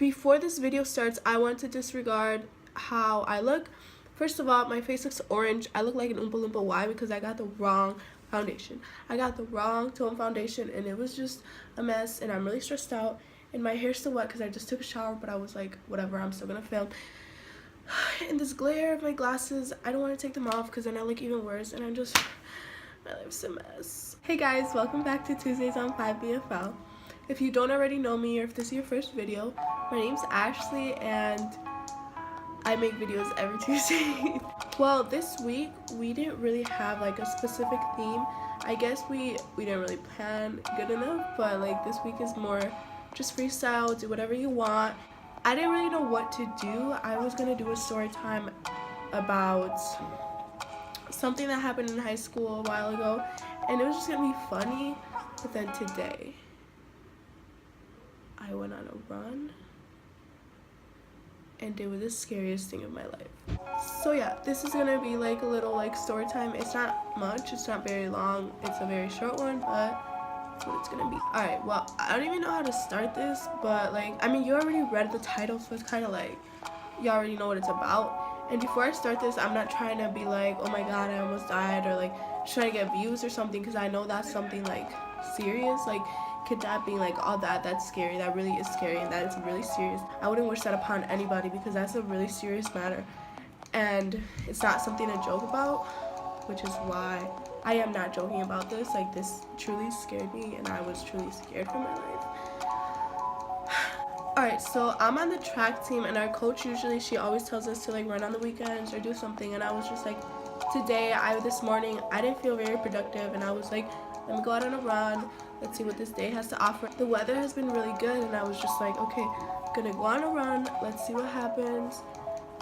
Before this video starts, I want to disregard how I look. First of all, my face looks orange. I look like an Oompa Loompa. Why? Because I got the wrong foundation. I got the wrong tone foundation and it was just a mess, and I'm really stressed out, and my hair's still wet because I just took a shower, but I was like, whatever, I'm still gonna film. In this glare of my glasses, I don't want to take them off because then I look even worse, and my life's a mess. Hey guys, welcome back to Tuesdays on 5BFL. If you don't already know me, or if this is your first video, my name's Ashley and I make videos every Tuesday. Well, this week we didn't really have like a specific theme. I guess we didn't really plan good enough, but like this week is more just freestyle, do whatever you want. I didn't really know what to do. I was gonna do a story time about something that happened in high school a while ago, and it was just gonna be funny. But then today I went on a run and it was the scariest thing of my life. So yeah, this is gonna be like a little like story time. It's not much, it's not very long, it's a very short one, but that's what it's gonna be. Alright, well, I don't even know how to start this, but like, I mean, you already read the title, so it's kind of like you already know what it's about. And before I start this, I'm not trying to be like, oh my god, I almost died, or like trying to get views or something, because I know that's something like serious, like kidnapping, like all that's scary. That really is scary, and that is really serious. I wouldn't wish that upon anybody because that's a really serious matter, and it's not something to joke about, which is why I am not joking about this. Like, this truly scared me, and I was truly scared for my life. Alright, so I'm on the track team, and our coach usually, she always tells us to like run on the weekends or do something, and I was just like, today, this morning, I didn't feel very productive, and I was like, let me go out on a run, let's see what this day has to offer. The weather has been really good, and I was just like, okay, I'm gonna go on a run, let's see what happens.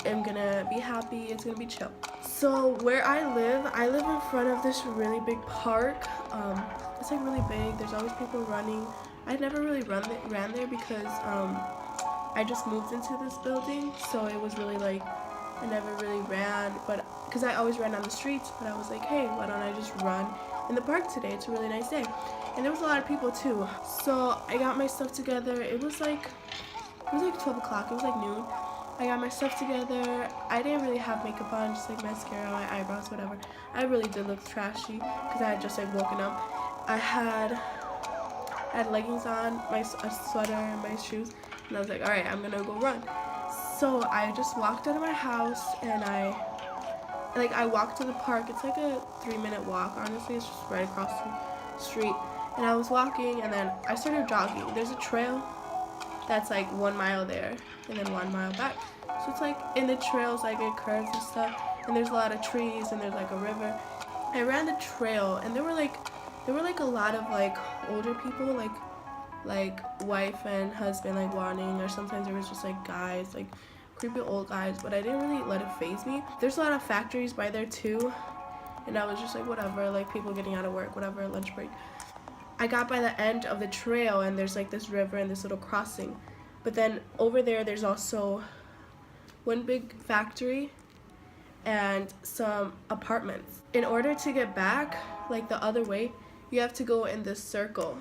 I'm gonna be happy, it's gonna be chill. So where I live in front of this really big park. It's like really big, there's always people running. I never really ran there because I just moved into this building, so it was really like, I never really ran, but because I always ran on the streets, but I was like, hey, why don't I just run in the park today? It's a really nice day, and there was a lot of people too. So I got my stuff together. It was like 12 o'clock, it was like noon. I got my stuff together. I didn't really have makeup on, just like mascara, my eyebrows, whatever. I really did look trashy because I had just like woken up. I had leggings on, a sweater, and my shoes, and I was like, all right, I'm gonna go run. So I just walked out of my house, and I walked to the park. It's like a 3-minute walk, honestly. It's just right across the street. And I was walking, and then I started jogging. There's a trail that's like 1 mile there and then 1 mile back. So it's like in the trails, like it curves and stuff, and there's a lot of trees, and there's like a river. I ran the trail, and there were like a lot of like older people, like wife and husband, like running, or sometimes there was just like guys, like creepy old guys, but I didn't really let it faze me. There's a lot of factories by there too, and I was just like, whatever, like people getting out of work, whatever, lunch break. I got by the end of the trail, and there's like this river and this little crossing, but then over there's also one big factory and some apartments. In order to get back like the other way, you have to go in this circle.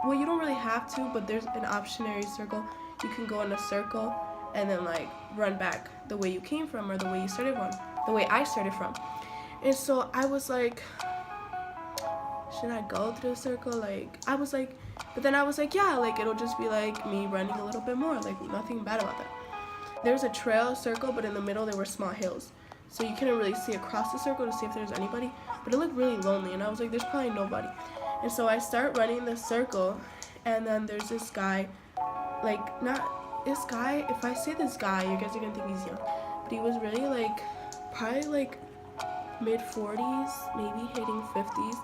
Well, you don't really have to, but there's an optionary circle. You can go in a circle and then like run back the way you came from, or the way you started from, the way I started from. And so I was like, should I go through the circle? Like, I was like, but then I was like, yeah, like it'll just be like me running a little bit more, like nothing bad about that. There's a trail circle, but in the middle there were small hills, so you couldn't really see across the circle to see if there's anybody, but it looked really lonely, and I was like, there's probably nobody. And so I start running the circle, and then there's this guy, like, not this guy, if I say this guy, you guys are gonna think he's young, but he was really like, probably like mid-40s, maybe hitting 50s.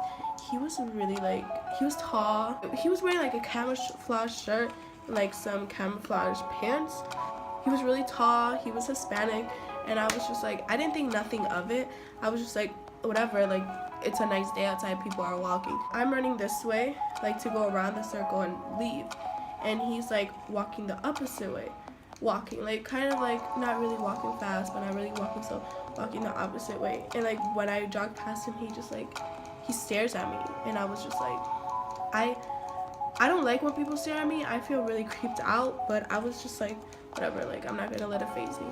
He was really like, he was tall. He was wearing like a camouflage shirt and like some camouflage pants. He was really tall, he was Hispanic, and I was just like, I didn't think nothing of it. I was just like, whatever, like it's a nice day outside, people are walking. I'm running this way, like to go around the circle and leave, and he's like walking the opposite way, like kind of like not really walking fast, but not really walking slow, walking the opposite way. And like when I jogged past him, he just like, he stares at me, and I was just like, I don't like when people stare at me. I feel really creeped out, but I was just like, whatever, like I'm not gonna let it phase me.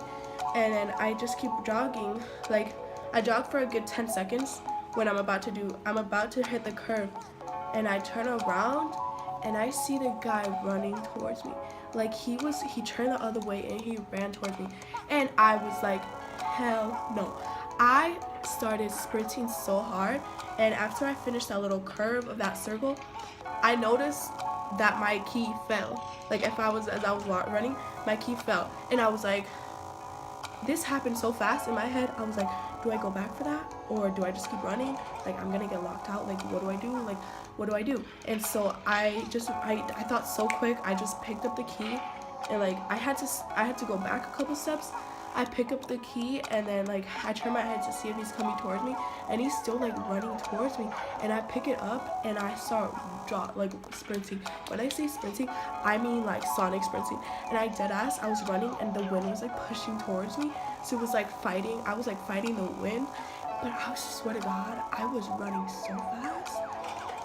And then I just keep jogging. Like I jog for a good 10 seconds when I'm about to hit the curve, and I turn around and I see the guy running towards me. Like he turned the other way and he ran towards me. And I was like, hell no. I started sprinting so hard, and after I finished that little curve of that circle, I noticed that my key fell. Like as I was running, my key fell, and I was like, this happened so fast in my head. I was like, do I go back for that or do I just keep running? Like I'm gonna get locked out. Like what do I do? Like what do I do? And so I thought so quick. I just picked up the key, and like I had to go back a couple steps. I pick up the key, and then like I turn my head to see if he's coming towards me, and he's still like running towards me. And I pick it up and I start sprinting. When I say sprinting, I mean like Sonic sprinting. And I was running, and the wind was like pushing towards me, so it was like fighting. I was like fighting the wind, but I swear to God, I was running so fast,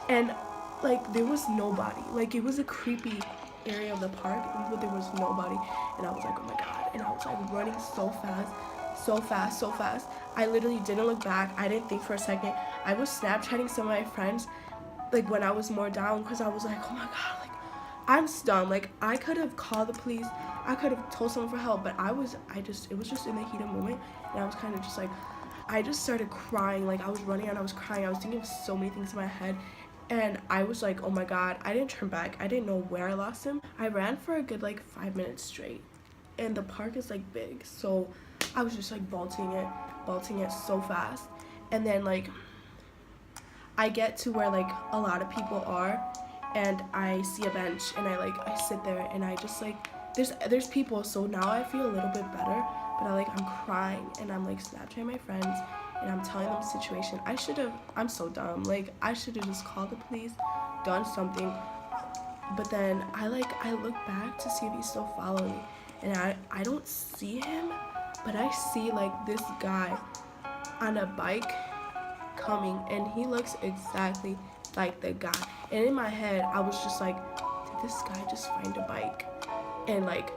and like there was nobody. Like it was a creepy area of the park, but there was nobody, and I was like, oh my God. And I was like running so fast. I literally didn't look back. I didn't think for a second. I was Snapchatting some of my friends like when I was more down, because I was like, oh my God, like I'm stunned. Like I could have called the police, I could have told someone for help, but it was just in the heat of the moment, and I was kind of just like, I just started crying. Like I was running and I was crying. I was thinking of so many things in my head. And I was like, oh my God, I didn't turn back. I didn't know where I lost him. I ran for a good like 5 minutes straight. And the park is like big. So I was just like bolting it so fast. And then like I get to where like a lot of people are, and I see a bench, and I sit there, and I just like, there's people. So now I feel a little bit better, but I'm crying, and I'm like Snapchatting my friends, and I'm telling them the situation. I'm so dumb. Like I should have just called the police, done something. But then I look back to see if he's still following me, and I don't see him, but I see like this guy on a bike coming, and he looks exactly like the guy. And in my head, I was just like, did this guy just find a bike and like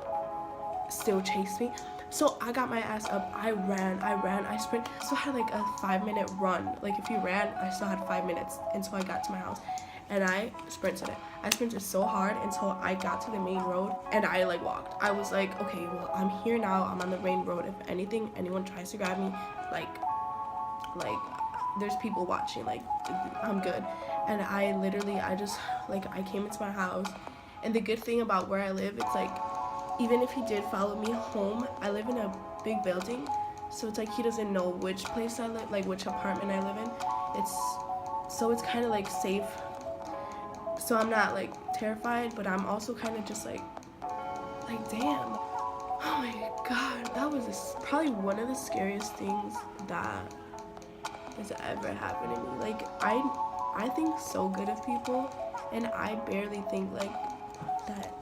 still chase me? So I got my ass up. I ran, I sprint. I still had like a 5-minute run. Like if you ran, I still had 5 minutes until I got to my house. And I sprinted it. I sprinted so hard until I got to the main road, and I like walked. I was like, okay, well, I'm here now. I'm on the main road. If anyone tries to grab me, like there's people watching. Like I'm good. And I came into my house. And the good thing about where I live, it's like, even if he did follow me home, I live in a big building, so it's like he doesn't know which place I live, like which apartment I live in. It's kind of like safe. So I'm not like terrified, but I'm also kind of just like damn. Oh my God, that was probably one of the scariest things that has ever happened to me. Like I think so good of people, and I barely think like that.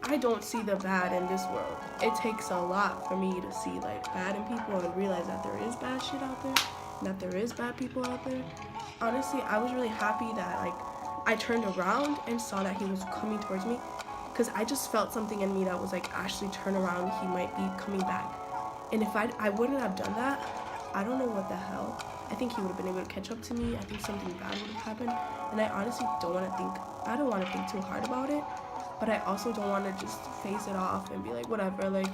I don't see the bad in this world. It takes a lot for me to see like bad in people and realize that there is bad shit out there, and that there is bad people out there. Honestly, I was really happy that like I turned around and saw that he was coming towards me, because I just felt something in me that was like, Ashley, turn around, he might be coming back. And if I wouldn't have done that, I don't know what the hell. I think he would have been able to catch up to me. I think something bad would have happened. And I honestly don't want to think too hard about it, but I also don't want to just phase it off and be like, whatever, like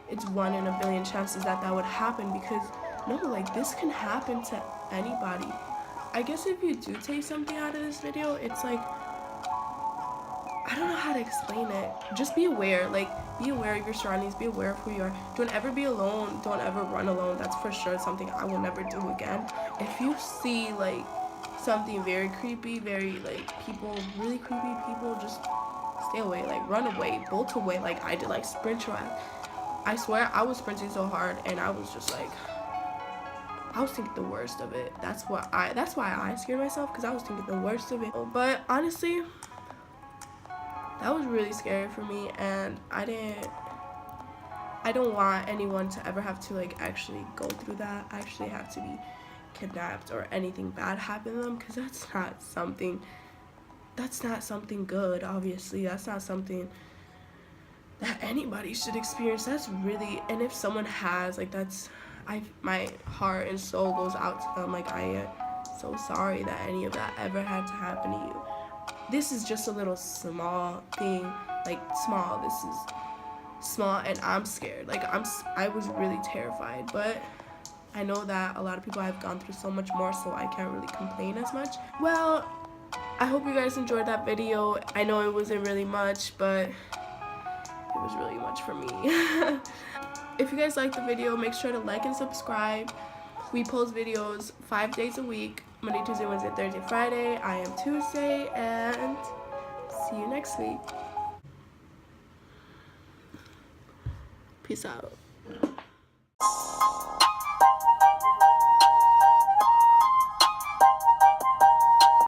it's 1 in a billion chances that would happen, because no, like this can happen to anybody. I guess if you do take something out of this video, it's like, I don't know how to explain it. Just be aware. Like, be aware of your surroundings. Be aware of who you are. Don't ever be alone. Don't ever run alone. That's for sure something I will never do again. If you see, like, something very creepy, very, like, really creepy people, just stay away. Like, run away. Bolt away like I did. Like, sprint your ass. I swear, I was sprinting so hard, and I was just, like, I was thinking the worst of it. That's why I scared myself, because I was thinking the worst of it. But honestly, that was really scary for me, and I don't want anyone to ever have to like actually go through that, actually have to be kidnapped or anything bad happen to them, because that's not something that's not something good, obviously. That's not something that anybody should experience. That's really, and if someone has, like, that's, my heart and soul goes out to them. Like, I am so sorry that any of that ever had to happen to you. This is just a little small thing, like, small. This is small, and I'm scared. Like, I was really terrified, but I know that a lot of people have gone through so much more, so I can't really complain as much. Well, I hope you guys enjoyed that video. I know it wasn't really much, but it was really much for me. If you guys liked the video, make sure to like and subscribe. We post videos 5 days a week, Monday, Tuesday, Wednesday, Thursday, Friday. I am Tuesday, and see you next week. Peace out.